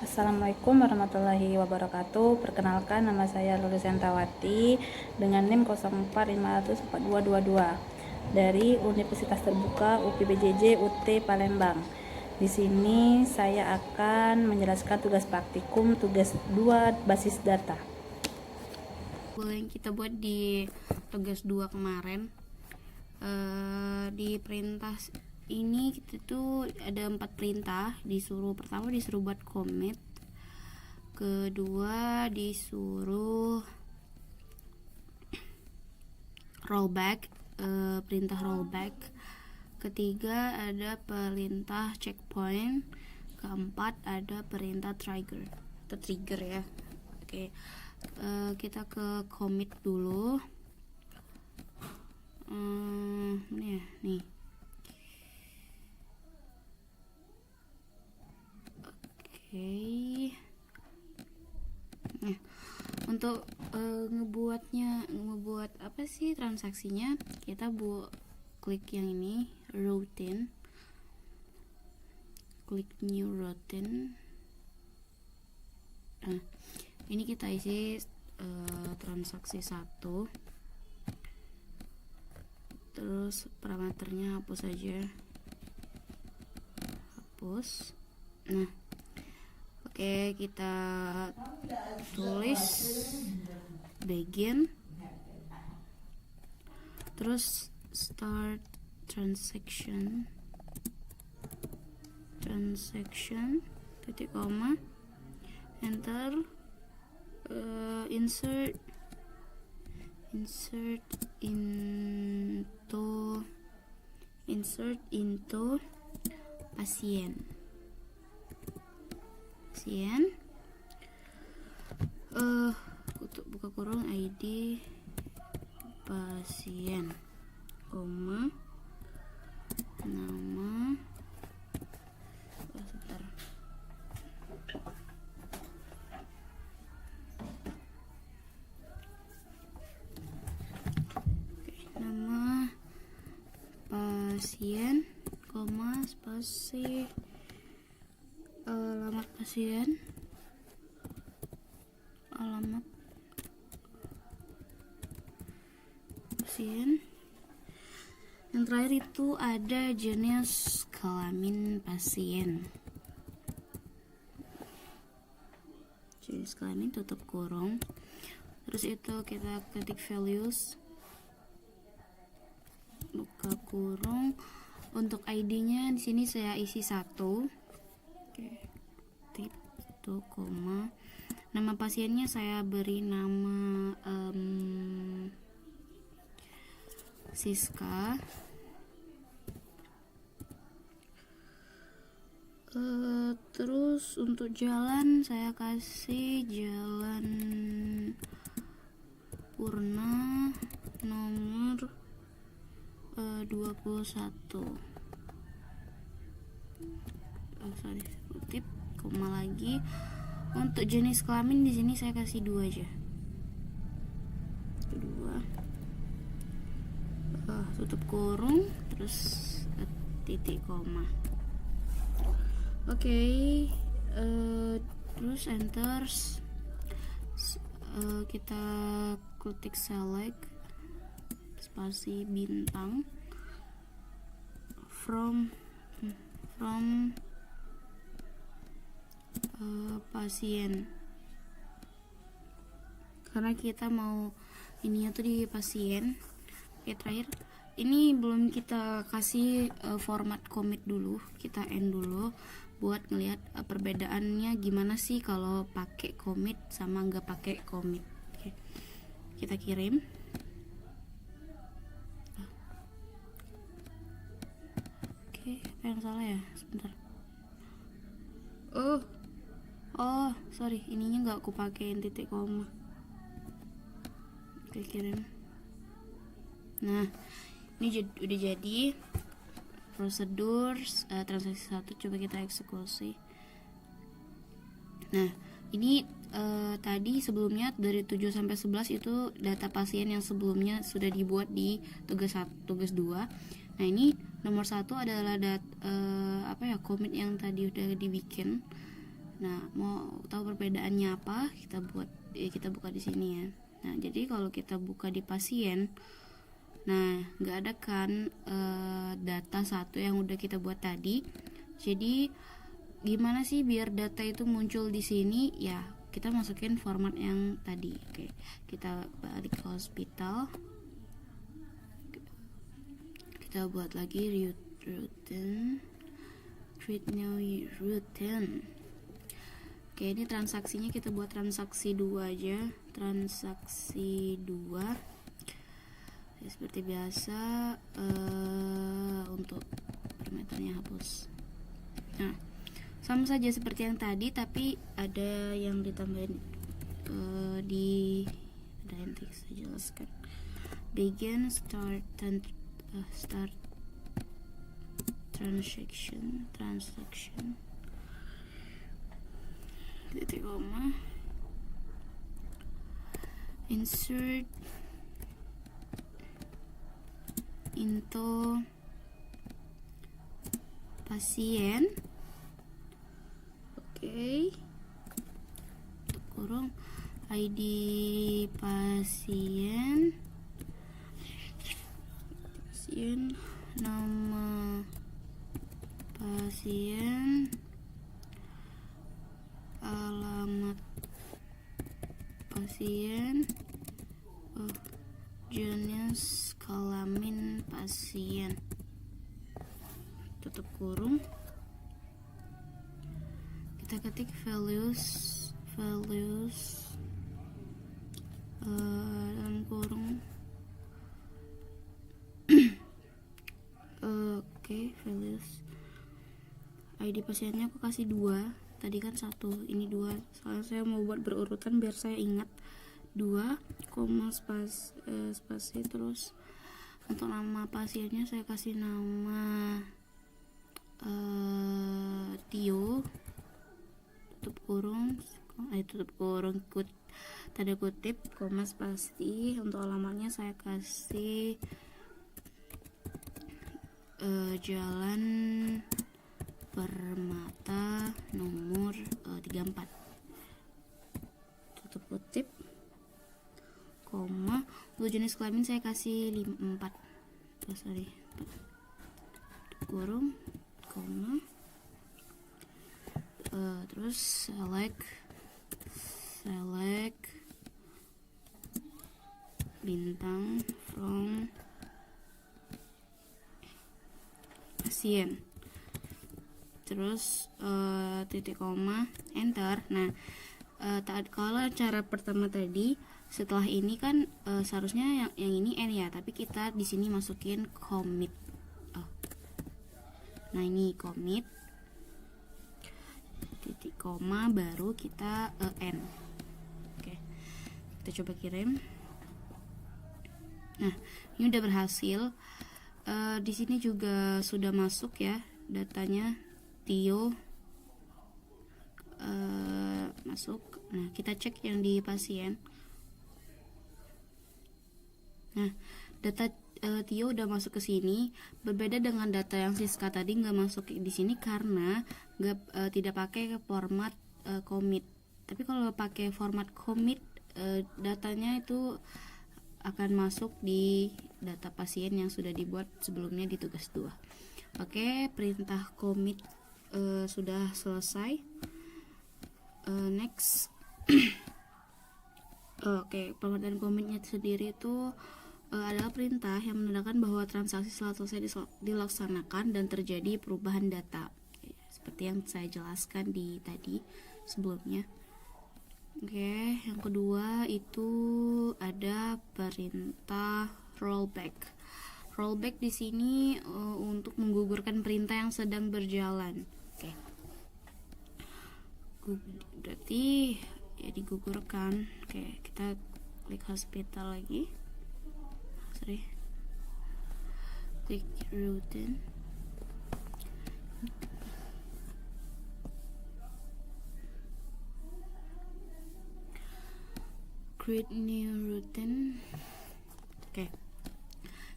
Assalamualaikum warahmatullahi wabarakatuh. Perkenalkan, nama saya Lulus Yantawati dengan NIM 04504222 dari Universitas Terbuka UPBJJ UT Palembang. Di sini saya akan menjelaskan tugas praktikum tugas 2 basis data. Yang kita buat di tugas 2 kemarin, di perintah ini kita tuh ada 4 perintah. Pertama disuruh buat commit, kedua disuruh rollback, perintah rollback, ketiga ada perintah checkpoint, keempat ada perintah trigger atau trigger ya. Oke. Kita ke commit dulu. Ini ya, nih. Oke. Nah, untuk ngebuat apa sih transaksinya, kita klik yang ini, routine, klik new routine. Nah, ini kita isi transaksi 1, terus parameternya hapus aja, hapus. Nah, oke, kita tulis begin, terus start transaction titik koma, enter, insert into pasien, buka kurung ID pasien, koma, nama, sebentar. Nama pasien, koma, spasi, alamat pasien, yang terakhir itu ada jenis kelamin pasien, tutup kurung, terus itu kita ketik values, buka kurung. Untuk ID-nya di sini saya isi 1. Oke. Itu koma. Nama pasiennya saya beri nama Siska. Terus untuk jalan saya kasih jalan Purna nomor 21. Kutip koma lagi. Untuk jenis kelamin di sini saya kasih 2 aja. 2. Tutup kurung, terus titik koma. Oke. Terus enter. Kita ketik select spasi bintang from pasien, karena kita mau ininya tuh di pasien. Oke, terakhir ini belum kita kasih format commit dulu, kita end dulu buat ngelihat perbedaannya gimana sih kalau pakai commit sama nggak pakai commit. Oke, kita kirim. Oke, apa yang salah ya? Sebentar. Oh, sorry, ininya nggak aku pakein titik koma. Oke, kirim. Nah, ini udah jadi prosedur transaksi 1. Coba kita eksekusi. Nah, ini tadi sebelumnya dari 7 sampai 11 itu data pasien yang sebelumnya sudah dibuat di tugas 2. Nah, ini nomor 1 adalah commit yang tadi udah dibikin. Nah, mau tahu perbedaannya apa? Kita buka di sini ya. Nah, jadi kalau kita buka di pasien, nah nggak ada kan data satu yang udah kita buat tadi. Jadi gimana sih biar data itu muncul di sini? Ya, kita masukin format yang tadi. Oke, kita balik ke hospital. Kita buat lagi routine, create new routine. Oke, ini transaksinya kita buat transaksi 2 aja. Transaksi 2. Ya, seperti biasa, untuk parameternya hapus. Nah, sama saja seperti yang tadi, tapi ada yang ditambahin di ada yang saya jelaskan. Begin start transaction titik koma, insert into pasien. Oke, kurung ID pasien, nama pasien, alamat pasien, jenis kelamin pasien, tutup kurung. Kita ketik values dalam kurung. Oke, values. ID pasiennya aku kasih 2. Tadi kan 1, ini 2. Soalnya saya mau buat berurutan biar saya ingat. 2, spasi, terus untuk nama pasiennya saya kasih nama Tio, tutup kurung, tanda kutip, koma, spasi. Untuk alamatnya saya kasih Jalan Permata nomor 34, tutup kutip, koma. Untuk jenis kelamin saya kasih 4, kurung, koma. Terus select bintang from pasien, terus titik koma, enter. Nah, kalau cara pertama tadi, setelah ini kan seharusnya yang ini n ya, tapi kita di sini masukin commit. Nah, ini commit, titik koma, baru kita n. Oke, kita coba kirim. Nah, ini udah berhasil. Di sini juga sudah masuk ya datanya, Tio masuk. Nah, kita cek yang di pasien. Nah, data Tio udah masuk ke sini. Berbeda dengan data yang Siska tadi nggak masuk di sini karena tidak pakai format commit. Tapi kalau pakai format commit, datanya itu akan masuk di data pasien yang sudah dibuat sebelumnya di tugas 2. Oke, perintah commit sudah selesai. Next. Oke, pengertian commitnya sendiri itu adalah perintah yang menandakan bahwa transaksi telah selesai dilaksanakan dan terjadi perubahan data, seperti yang saya jelaskan di tadi sebelumnya. Oke, yang kedua itu ada perintah rollback. Rollback di sini untuk menggugurkan perintah yang sedang berjalan. Oke. Berarti ya digugurkan. Oke, kita klik hospital lagi. Klik routine. Create new routine. Oke.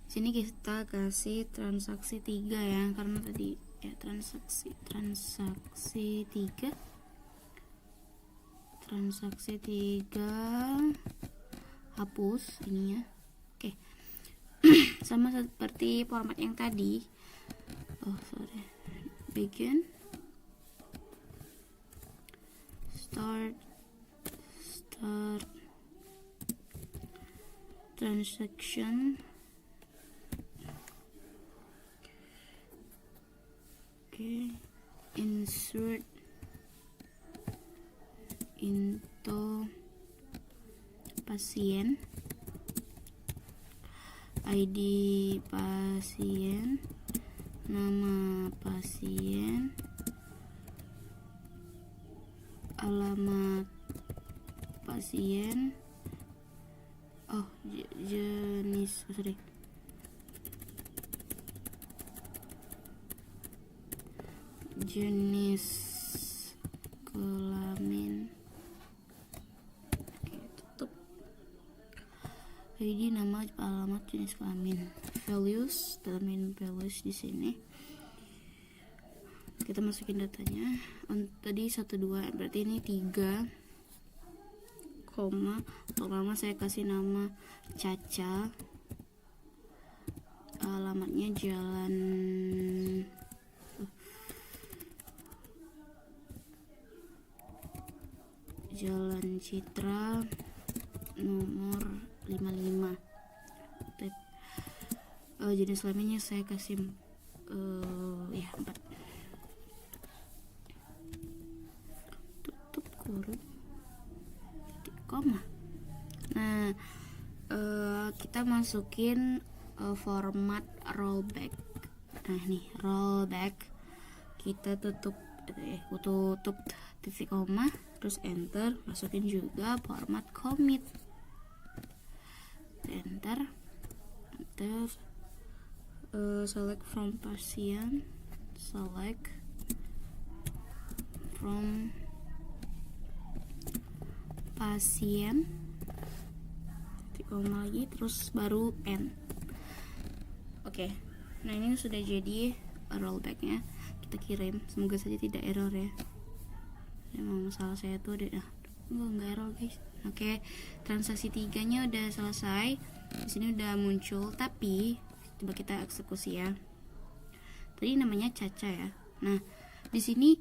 Sini kita kasih transaksi 3 ya, karena tadi ya transaksi 3. transaksi 3 hapus ininya. Oke. Sama seperti format yang tadi. Begin, start transaction. Oke, insert into pasien, ID pasien, nama pasien, alamat pasien, jenis jenis kelamin. Oke, tutup. ID, nama, alamat, jenis kelamin. Values, dalam values di sini kita masukin datanya. Tadi 12, berarti ini 3 koma. Untuk nama saya kasih nama Caca, alamatnya Jalan Citra nomor 55. Jenis kelaminnya saya kasih 4. Tutup kurung titik koma. Nah, kita masukin format rollback. Nah, nih rollback kita tutup titik koma, terus enter, masukin juga format commit, enter, select from pasien, select from pasien, titik koma lagi, terus baru end. Oke, nah ini sudah jadi rollbacknya. Kita kirim, semoga saja tidak error ya. Emang masalah saya tuh nggak error guys. Oke, transaksi 3-nya udah selesai. Di sini udah muncul, tapi coba kita eksekusi ya. Tadi namanya Caca ya. Nah, di sini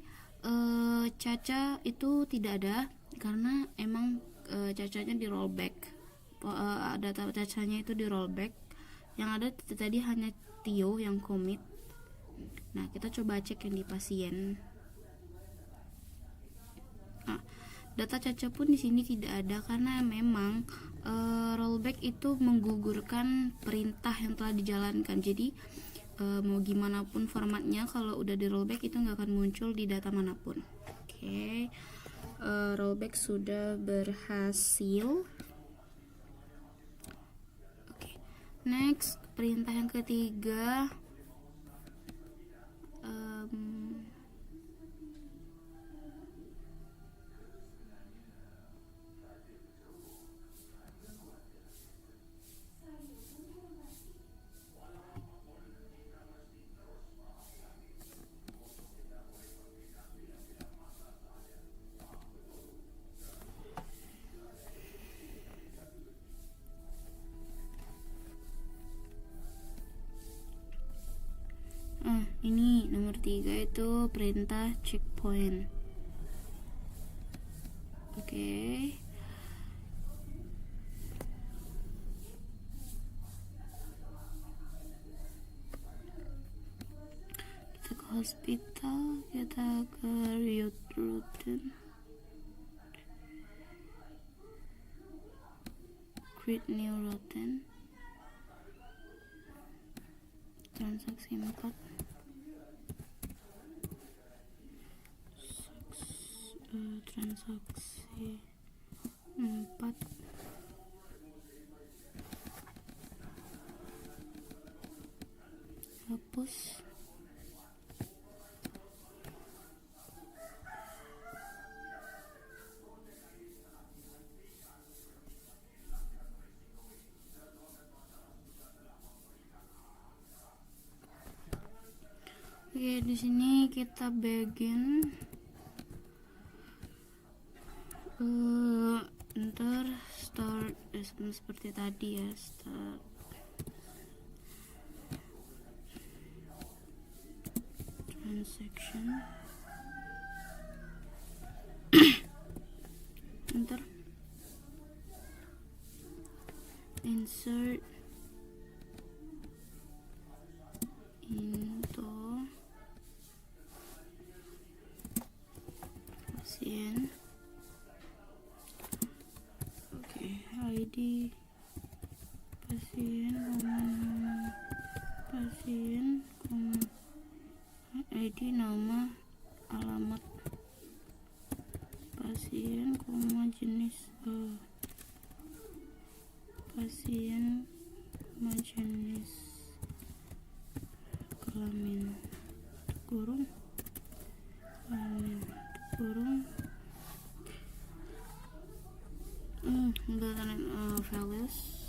Caca itu tidak ada karena emang Cacanya di rollback. Data Cacanya itu di rollback. Yang ada tadi hanya Tio yang commit. Nah, kita coba cek yang di pasien. Nah, data Caca pun di sini tidak ada karena memang rollback itu menggugurkan perintah yang telah dijalankan. Jadi mau gimana pun formatnya, kalau udah di rollback itu nggak akan muncul di data manapun. Oke, rollback sudah berhasil. Oke, next perintah yang ketiga. Ini nomor 3 itu perintah checkpoint. Oke. Kita ke hospital, kita ke routine, create new routine, transaksi 4. Transaksi 4. Hapus. Oke, di sini kita begin. Ntar start sama seperti tadi ya, start transaction. Ntar insert into pasien. Oke, ID pasien, pasien, ID, nama, alamat pasien, jenis pasien, jenis kelamin kurung, kelamin kurung, values.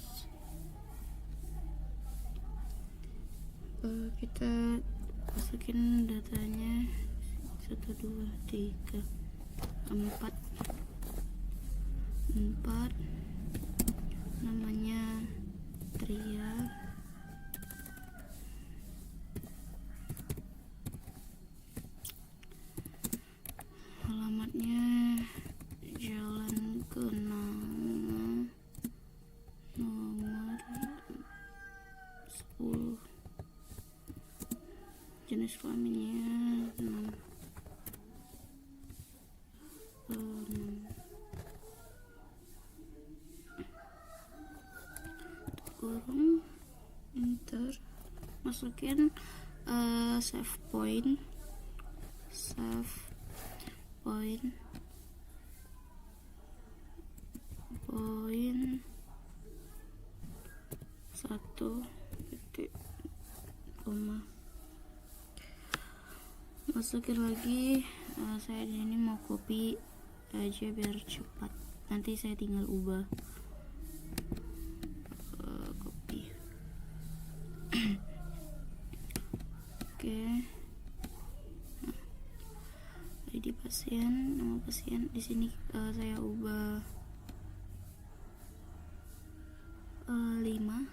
Kita masukin datanya 1 2 3 4, namanya Tria, alamatnya Jalan Kenanga nomor 10, jenis kelaminnya 6. Kurung, enter, masukin save point, point 1 titik koma. Masukin lagi, saya di sini mau copy aja biar cepat, nanti saya tinggal ubah. Copy. Oke. ID pasien, nama pasien di sini saya ubah 5.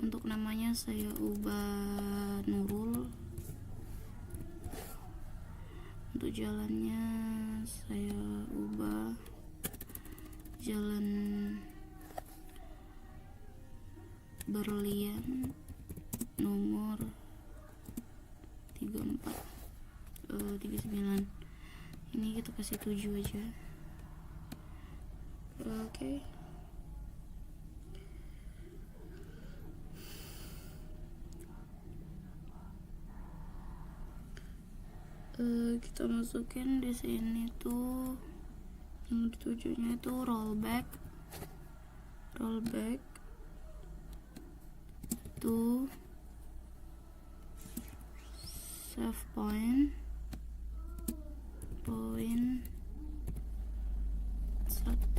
Untuk namanya saya ubah Nurul. Untuk jalannya saya ubah Jalan Berlian nomor 39. Ini kita kasih 7 aja. Oke. Kita masukin di sini tuh yang ditujunya itu rollback to save point 1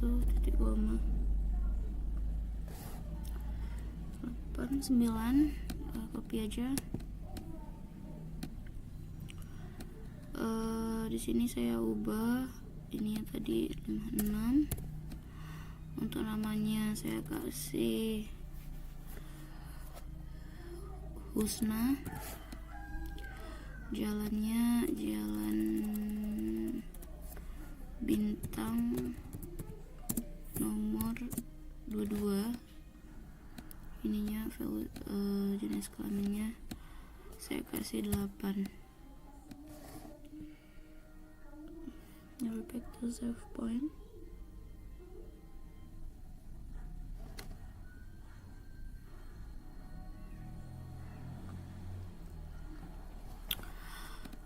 titik koma 89. Copy aja. Di sini saya ubah ini ya tadi 56. Untuk namanya saya kasih Husna. Jalannya Jalan Bintang nomor 22. Ininya jenis kelaminnya saya kasih 8. Back to save point.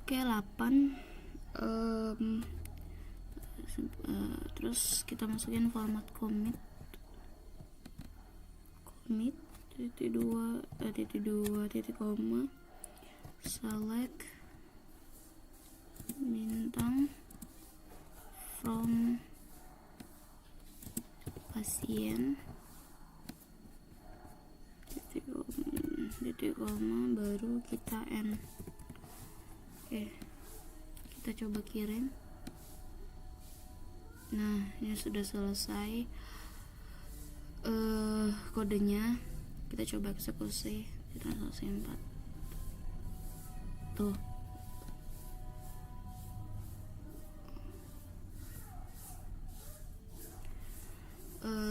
Oke, 8. Terus kita masukin format commit titik 2 titik koma, select bintang from pasien titik koma baru kita end. Oke, kita coba kirim. Nah, ini sudah selesai kodenya. Kita coba eksekusi di transaksi 4. Tuh.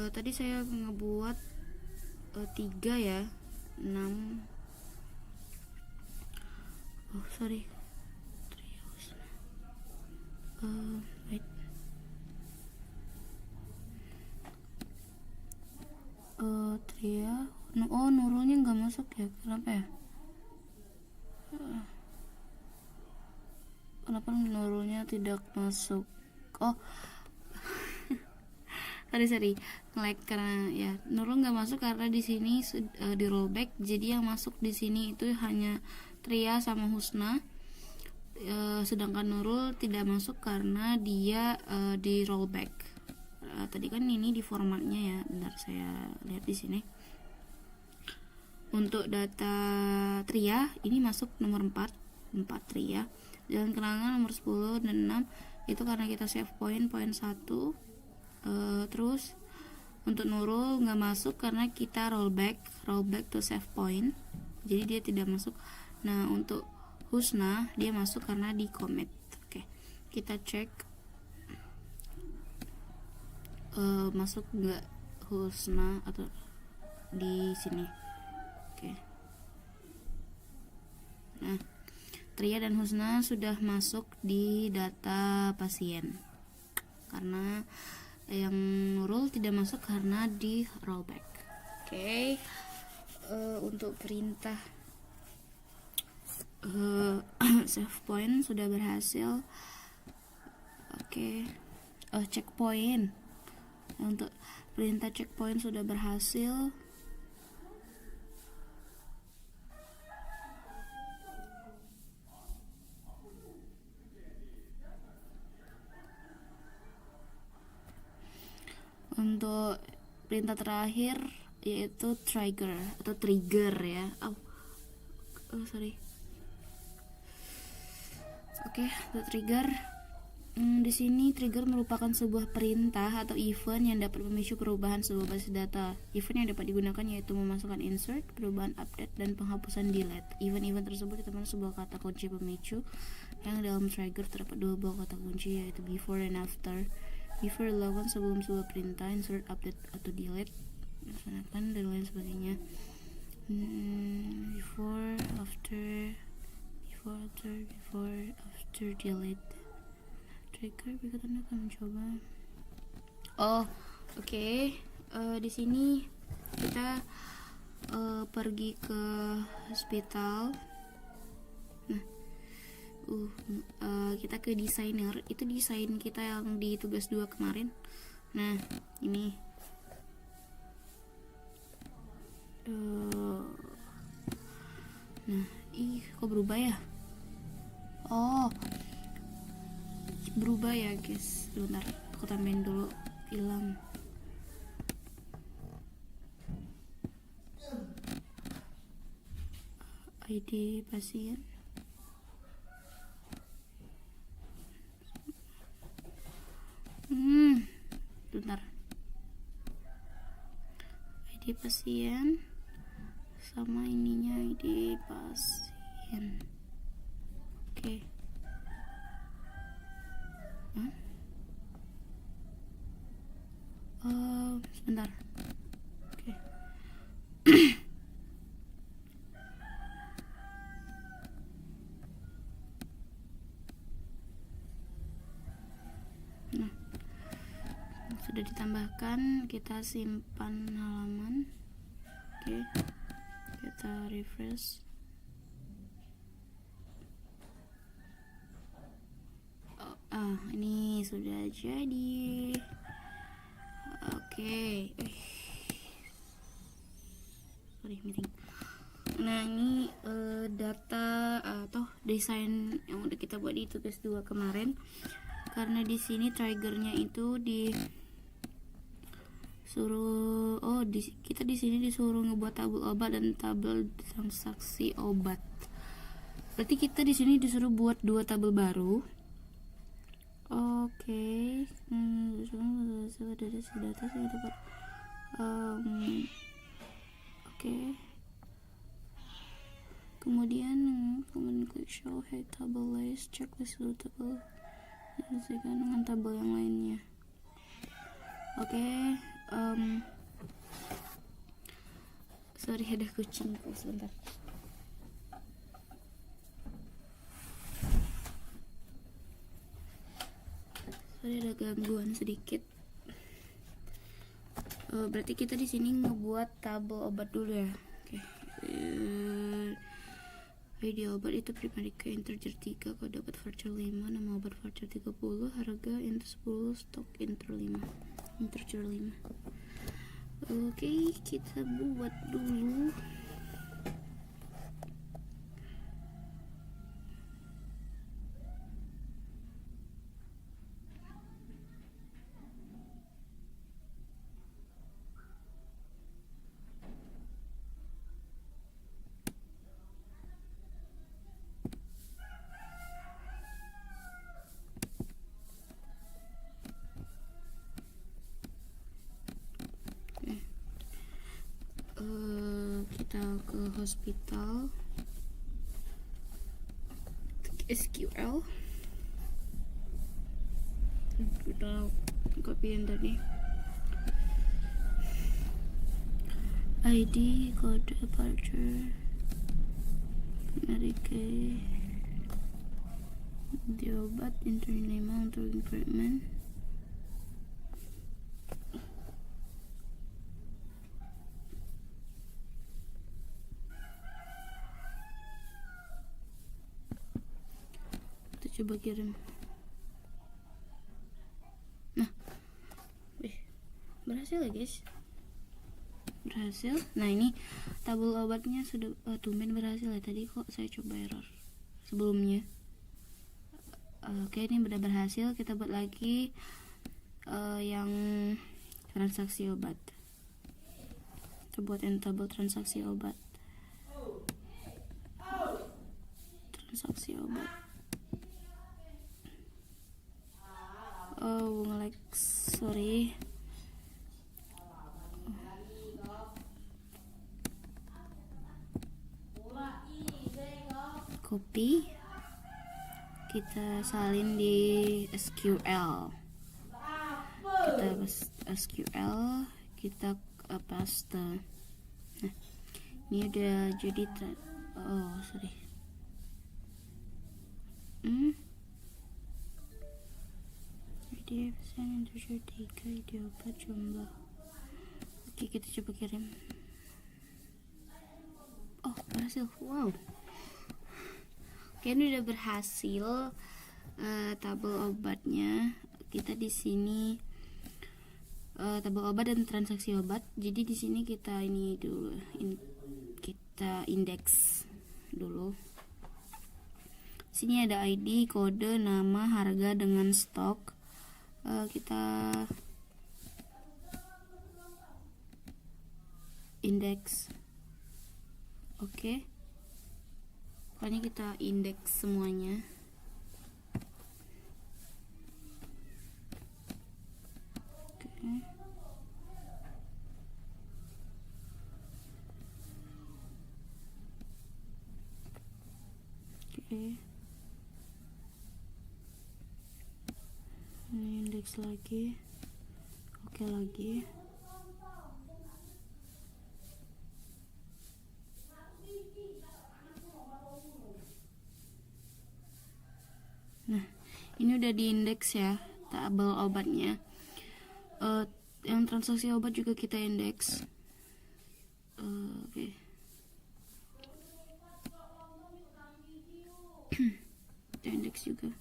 Tadi saya ngebuat 3 ya, 6. Oh sorry, wait. Tria. Oh, Nurulnya nggak masuk ya, kenapa ya? Kenapa Nurulnya tidak masuk? Oh, sorry nge-lag karena ya Nurul nggak masuk karena di sini di rollback, jadi yang masuk di sini itu hanya Tria sama Husna, sedangkan Nurul tidak masuk karena dia di rollback. Tadi kan ini di formatnya ya, bentar saya lihat di sini. Untuk data Tria ini masuk nomor 4 Tria, jalan kenangan nomor 10 dan 6 itu karena kita save poin 1. Terus untuk Nurul nggak masuk karena kita rollback to save point, jadi dia tidak masuk. Nah untuk Husna dia masuk karena di commit. Oke, kita cek masuk nggak Husna atau di sini. Oke, nah Tria dan Husna sudah masuk di data pasien karena yang Nurul tidak masuk karena di rollback. Oke. Untuk perintah save point sudah berhasil. Oke. Checkpoint. Untuk perintah checkpoint sudah berhasil. Untuk perintah terakhir yaitu trigger ya. Sorry. Oke, untuk trigger. Di sini trigger merupakan sebuah perintah atau event yang dapat memicu perubahan sebuah basis data. Event yang dapat digunakan yaitu memasukkan insert, perubahan update, dan penghapusan delete. Event-event tersebut ditemukan sebuah kata kunci pemicu yang dalam trigger terdapat 2 buah kata kunci yaitu before dan after. Before dilakukan sebelum sebuah perintah, insert, update, atau delete, laksanakan dan lain sebagainya. Before, after, delete. Trigger berikut Anda akan mencoba. Oke. Di sini kita pergi ke hospital. Nah, kita ke desainer, itu desain kita yang di tugas 2 kemarin. Nah ini kok berubah ya? Berubah ya guys, sebentar aku tambahin dulu hilang. ID pasien. Bentar. ID pasien sama ininya ID pasien. Oke. Sebentar. Oke. Nah, sudah ditambahkan, kita simpan halaman. Oke, kita refresh. Ini sudah jadi. Oke. Sorry, meeting. Nah, ini data atau desain yang udah kita buat di tugas 2 kemarin. Karena di sini triggernya itu kita di sini disuruh ngebuat tabel obat dan tabel transaksi obat. Berarti kita di sini disuruh buat 2 tabel baru. Oke. dari si data sudah dapat. Oke. Kemudian klik show head table list, checklist suitable dengan tabel yang lainnya. Oke. Sorry, ada kucingku sebentar. Sorry, ada gangguan sedikit. Berarti kita di sini ngebuat tabel obat dulu ya. Oke. Video obat itu pribadi ke integer 3, kode obat voucher 5, nama obat voucher 30, harga enter 10, stok enter 5, integer 5. Oke, kita buat dulu. Kita ke hospital, SQL, kita copyin tadi ID, kode departure, Medicaid, di obat, internal amount untuk improvement. Coba kirim. Nah, berhasil ya guys, berhasil. Nah, ini tabel obatnya sudah tumben berhasil ya. Tadi kok saya coba error sebelumnya. Oke, ini udah berhasil. Kita buat lagi yang transaksi obat. Kita buatin tabel transaksi obat. Transaksi obat. Oh, nge-lag, sorry. Copy, kita salin di SQL. Kita SQL, kita paste. Nah, ini udah jadi oh sorry. Dia pesan integer 3, ide obat jumlah. Oke, kita coba kirim. Oh, berhasil. Wow. Oke, ini udah berhasil tabel obatnya. Kita di sini tabel obat dan transaksi obat. Jadi di sini kita ini dulu, kita indeks dulu. Sini ada ID, kode, nama, harga dengan stok. Kita indeks. Oke. Pokoknya kita indeks semuanya. Oke. Oke. Ini indeks lagi. Oke lagi. Nah, ini udah diindeks ya tabel obatnya. Yang transaksi obat juga kita indeks. Oke. Kita indeks juga.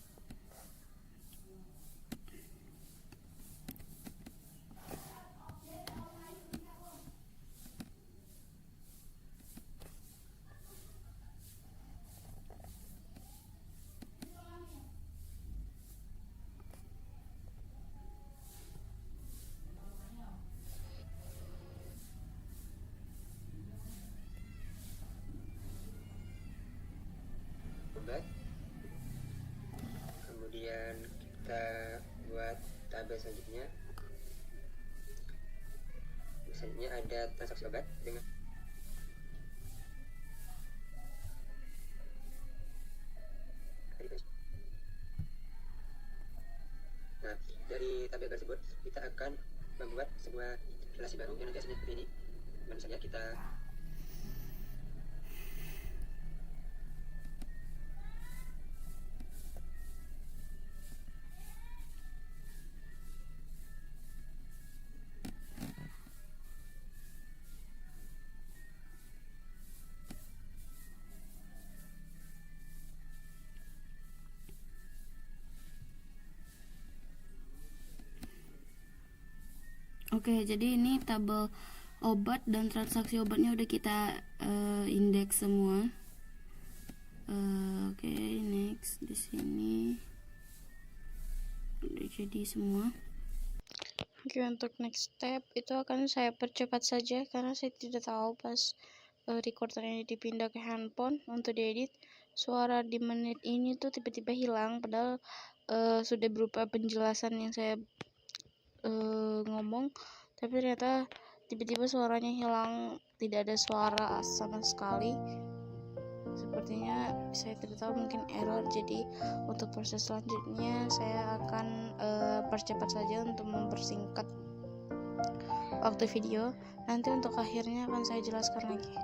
obat. Kemudian kita buat tabel selanjutnya. Misalnya ada transaksi obat dengan Nah, dari tabel tersebut kita akan membuat sebuah relasi baru yang nanti hasilnya seperti ini. Misalnya kita Oke, jadi ini tabel obat dan transaksi obatnya udah kita indeks semua. Oke, next di sini udah jadi semua. Oke, untuk next step itu akan saya percepat saja karena saya tidak tahu pas recorder ini dipindah ke handphone untuk diedit, suara di menit ini tuh tiba-tiba hilang, padahal sudah berupa penjelasan yang saya ngomong, tapi ternyata tiba-tiba suaranya hilang, tidak ada suara sama sekali. Sepertinya saya tidak tahu, mungkin error. Jadi untuk proses selanjutnya saya akan percepat saja untuk mempersingkat waktu video. Nanti untuk akhirnya akan saya jelaskan lagi.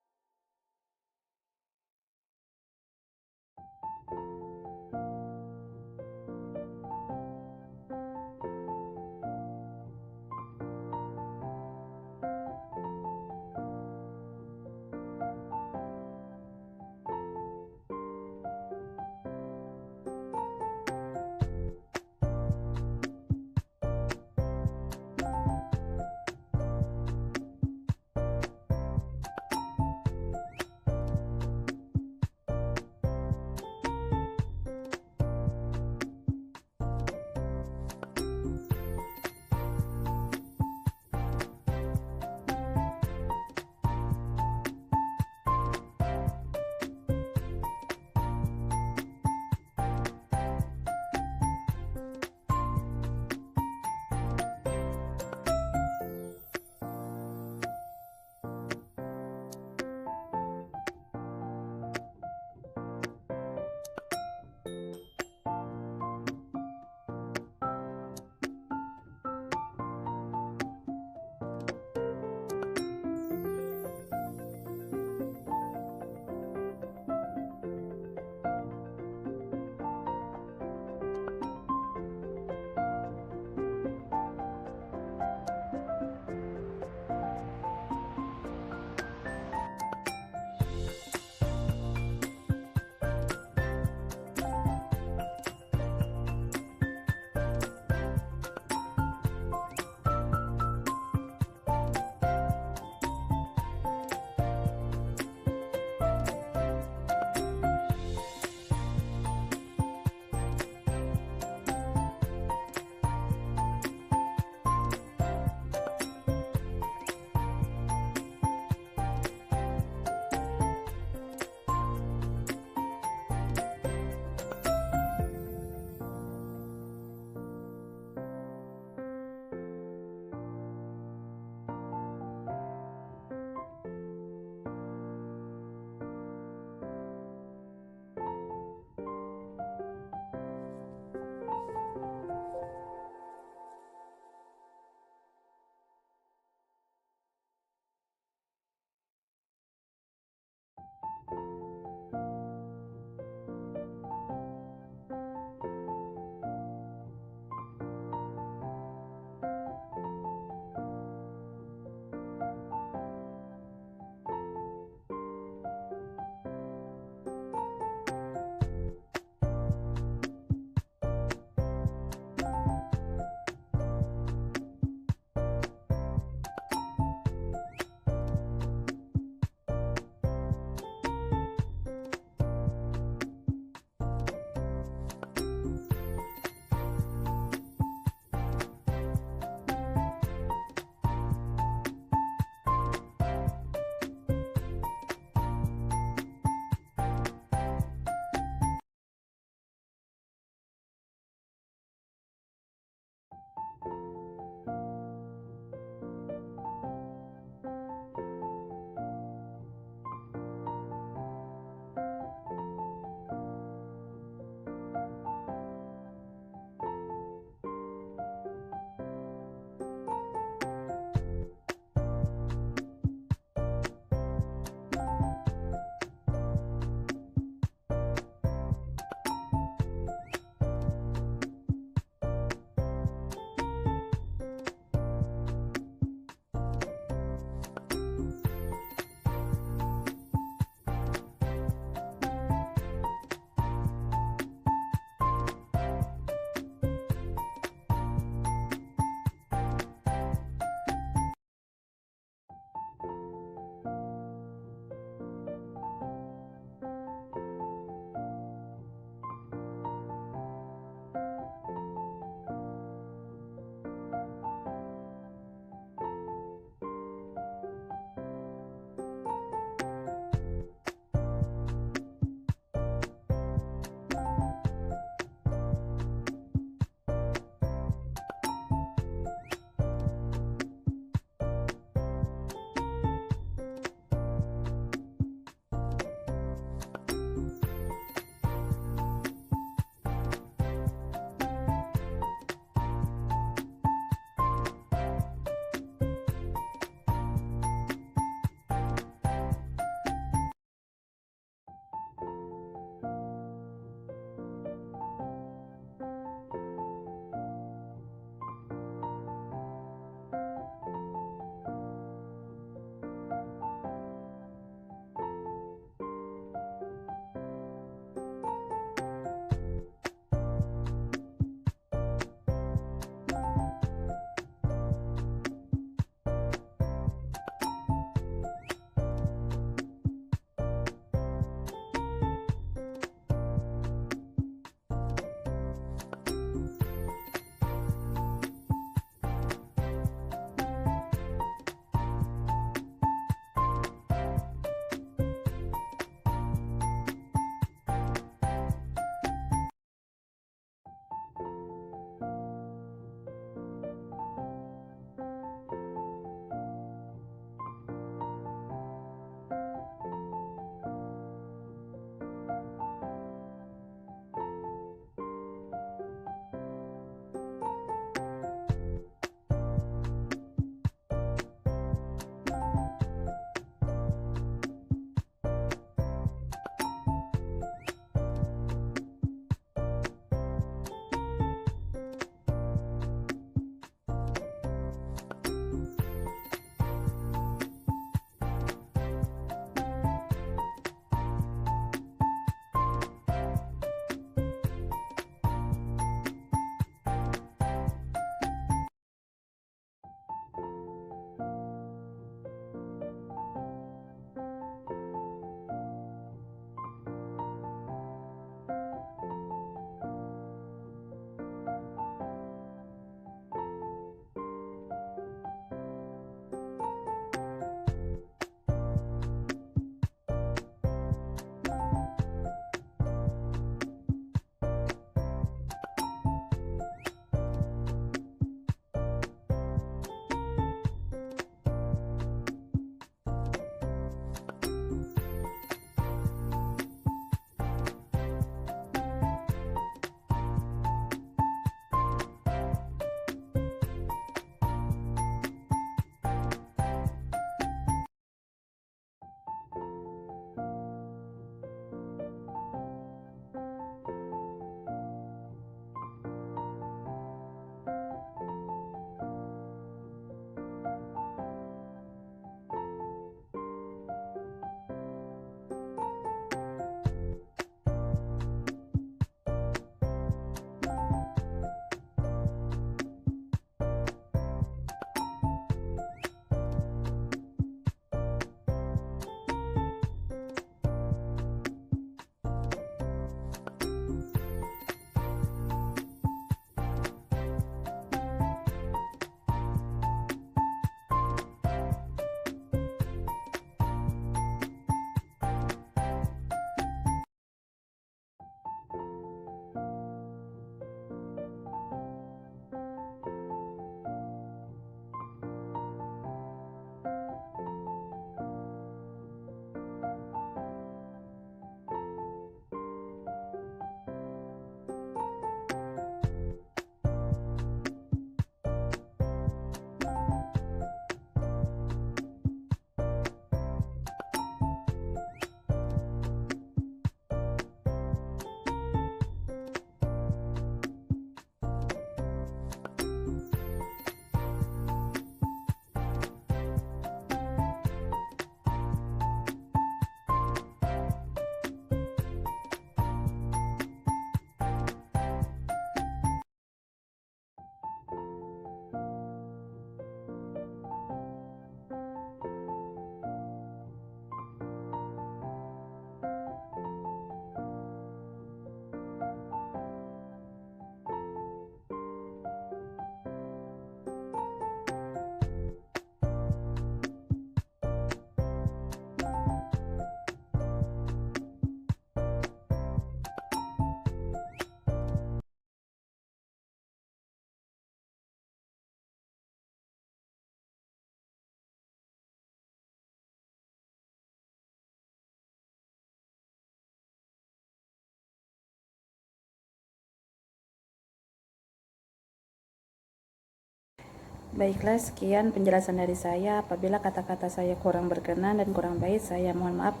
Baiklah, sekian penjelasan dari saya. Apabila kata-kata saya kurang berkenan dan kurang baik, saya mohon maaf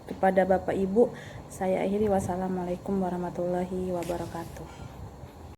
kepada Bapak Ibu. Saya akhiri, wassalamualaikum warahmatullahi wabarakatuh.